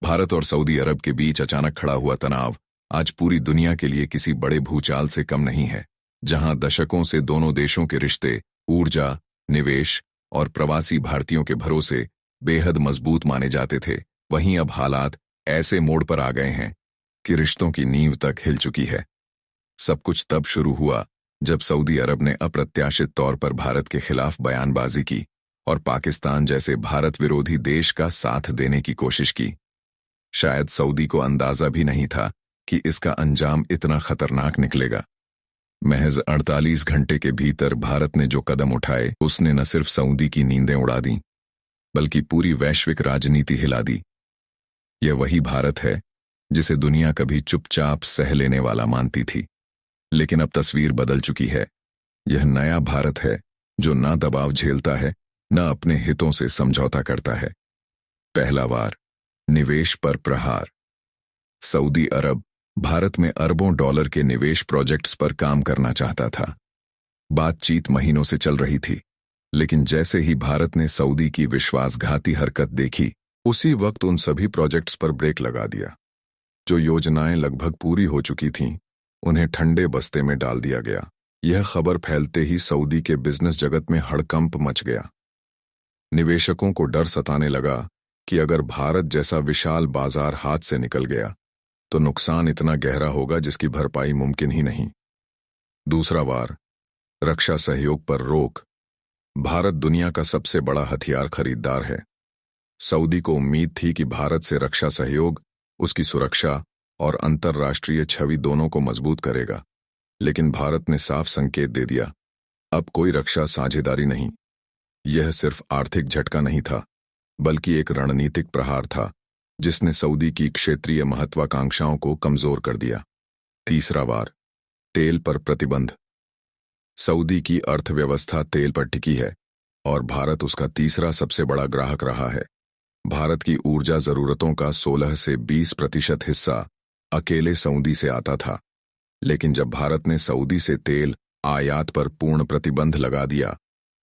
भारत और सऊदी अरब के बीच अचानक खड़ा हुआ तनाव आज पूरी दुनिया के लिए किसी बड़े भूचाल से कम नहीं है। जहां दशकों से दोनों देशों के रिश्ते ऊर्जा, निवेश और प्रवासी भारतीयों के भरोसे बेहद मजबूत माने जाते थे, वहीं अब हालात ऐसे मोड़ पर आ गए हैं कि रिश्तों की नींव तक हिल चुकी है। सब कुछ तब शुरू हुआ जब सऊदी अरब ने अप्रत्याशित तौर पर भारत के खिलाफ बयानबाजी की और पाकिस्तान जैसे भारत विरोधी देश का साथ देने की कोशिश की। शायद सऊदी को अंदाजा भी नहीं था कि इसका अंजाम इतना खतरनाक निकलेगा। महज 48 घंटे के भीतर भारत ने जो कदम उठाए उसने न सिर्फ सऊदी की नींदें उड़ा दी, बल्कि पूरी वैश्विक राजनीति हिला दी। यह वही भारत है जिसे दुनिया कभी चुपचाप सह लेने वाला मानती थी, लेकिन अब तस्वीर बदल चुकी है। यह नया भारत है जो ना दबाव झेलता है, न अपने हितों से समझौता करता है। पहला वार, निवेश पर प्रहार। सऊदी अरब भारत में अरबों डॉलर के निवेश प्रोजेक्ट्स पर काम करना चाहता था। बातचीत महीनों से चल रही थी, लेकिन जैसे ही भारत ने सऊदी की विश्वासघाती हरकत देखी, उसी वक्त उन सभी प्रोजेक्ट्स पर ब्रेक लगा दिया। जो योजनाएं लगभग पूरी हो चुकी थीं, उन्हें ठंडे बस्ते में डाल दिया गया। यह खबर फैलते ही सऊदी के बिजनेस जगत में हड़कंप मच गया। निवेशकों को डर सताने लगा कि अगर भारत जैसा विशाल बाजार हाथ से निकल गया तो नुकसान इतना गहरा होगा जिसकी भरपाई मुमकिन ही नहीं। दूसरा वार, रक्षा सहयोग पर रोक। भारत दुनिया का सबसे बड़ा हथियार खरीदार है। सऊदी को उम्मीद थी कि भारत से रक्षा सहयोग उसकी सुरक्षा और अंतर्राष्ट्रीय छवि दोनों को मजबूत करेगा, लेकिन भारत ने साफ संकेत दे दिया, अब कोई रक्षा साझेदारी नहीं। यह सिर्फ आर्थिक झटका नहीं था, बल्कि एक रणनीतिक प्रहार था जिसने सऊदी की क्षेत्रीय महत्वाकांक्षाओं को कमजोर कर दिया। तीसरा वार, तेल पर प्रतिबंध। सऊदी की अर्थव्यवस्था तेल पर टिकी है और भारत उसका तीसरा सबसे बड़ा ग्राहक रहा है। भारत की ऊर्जा जरूरतों का 16 से 20% हिस्सा अकेले सऊदी से आता था, लेकिन जब भारत ने सऊदी से तेल आयात पर पूर्ण प्रतिबंध लगा दिया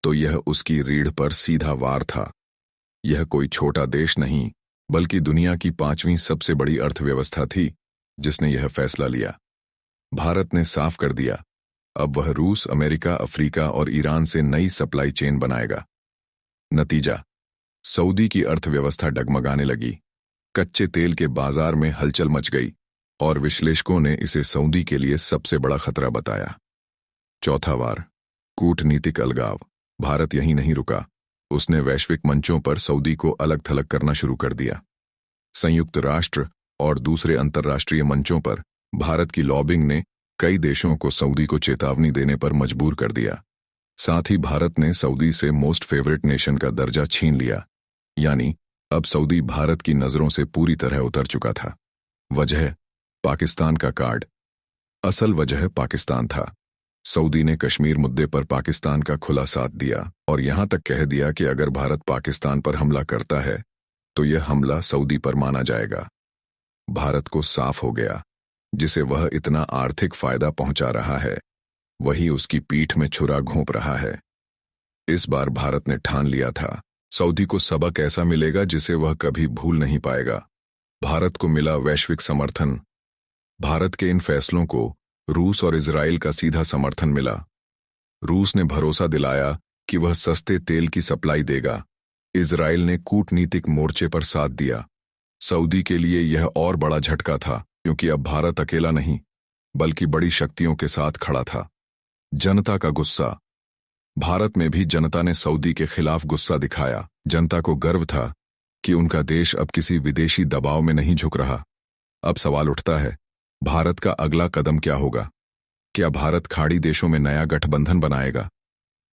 तो यह उसकी रीढ़ पर सीधा वार था। यह कोई छोटा देश नहीं, बल्कि दुनिया की 5वीं सबसे बड़ी अर्थव्यवस्था थी जिसने यह फैसला लिया। भारत ने साफ कर दिया, अब वह रूस, अमेरिका, अफ्रीका और ईरान से नई सप्लाई चेन बनाएगा। नतीजा, सऊदी की अर्थव्यवस्था डगमगाने लगी। कच्चे तेल के बाजार में हलचल मच गई और विश्लेषकों ने इसे सऊदी के लिए सबसे बड़ा खतरा बताया। चौथा वार, कूटनीतिक अलगाव। भारत यहीं नहीं रुका, उसने वैश्विक मंचों पर सऊदी को अलग थलग करना शुरू कर दिया। संयुक्त राष्ट्र और दूसरे अंतर्राष्ट्रीय मंचों पर भारत की लॉबिंग ने कई देशों को सऊदी को चेतावनी देने पर मजबूर कर दिया। साथ ही भारत ने सऊदी से मोस्ट फेवरेट नेशन का दर्जा छीन लिया, यानी अब सऊदी भारत की नजरों से पूरी तरह उतर चुका था। वजह, पाकिस्तान का कार्ड। असल वजह पाकिस्तान था। सऊदी ने कश्मीर मुद्दे पर पाकिस्तान का खुला साथ दिया और यहां तक कह दिया कि अगर भारत पाकिस्तान पर हमला करता है तो यह हमला सऊदी पर माना जाएगा। भारत को साफ हो गया, जिसे वह इतना आर्थिक फायदा पहुंचा रहा है, वही उसकी पीठ में छुरा घोंप रहा है। इस बार भारत ने ठान लिया था, सऊदी को सबक ऐसा मिलेगा जिसे वह कभी भूल नहीं पाएगा। भारत को मिला वैश्विक समर्थन। भारत के इन फैसलों को रूस और इजराइल का सीधा समर्थन मिला। रूस ने भरोसा दिलाया कि वह सस्ते तेल की सप्लाई देगा। इजराइल ने कूटनीतिक मोर्चे पर साथ दिया। सऊदी के लिए यह और बड़ा झटका था, क्योंकि अब भारत अकेला नहीं, बल्कि बड़ी शक्तियों के साथ खड़ा था। जनता का गुस्सा। भारत में भी जनता ने सऊदी के खिलाफ गुस्सा दिखाया। जनता को गर्व था कि उनका देश अब किसी विदेशी दबाव में नहीं झुक रहा। अब सवाल उठता है, भारत का अगला कदम क्या होगा? क्या भारत खाड़ी देशों में नया गठबंधन बनाएगा?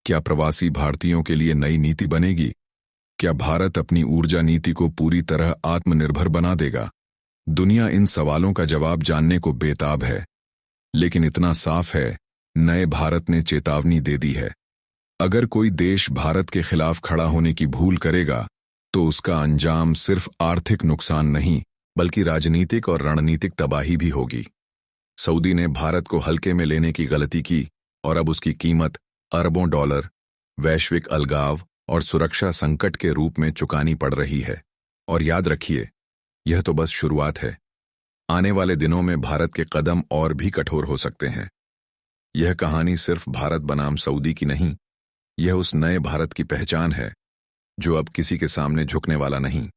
क्या प्रवासी भारतीयों के लिए नई नीति बनेगी? क्या भारत अपनी ऊर्जा नीति को पूरी तरह आत्मनिर्भर बना देगा? दुनिया इन सवालों का जवाब जानने को बेताब है, लेकिन इतना साफ है, नए भारत ने चेतावनी दे दी है। अगर कोई देश भारत के खिलाफ खड़ा होने की भूल करेगा तो उसका अंजाम सिर्फ आर्थिक नुकसान नहीं, बल्कि राजनीतिक और रणनीतिक तबाही भी होगी। सऊदी ने भारत को हल्के में लेने की गलती की और अब उसकी कीमत अरबों डॉलर, वैश्विक अलगाव और सुरक्षा संकट के रूप में चुकानी पड़ रही है। और याद रखिए, यह तो बस शुरुआत है। आने वाले दिनों में भारत के कदम और भी कठोर हो सकते हैं। यह कहानी सिर्फ भारत बनाम सऊदी की नहीं, यह उस नए भारत की पहचान है जो अब किसी के सामने झुकने वाला नहीं।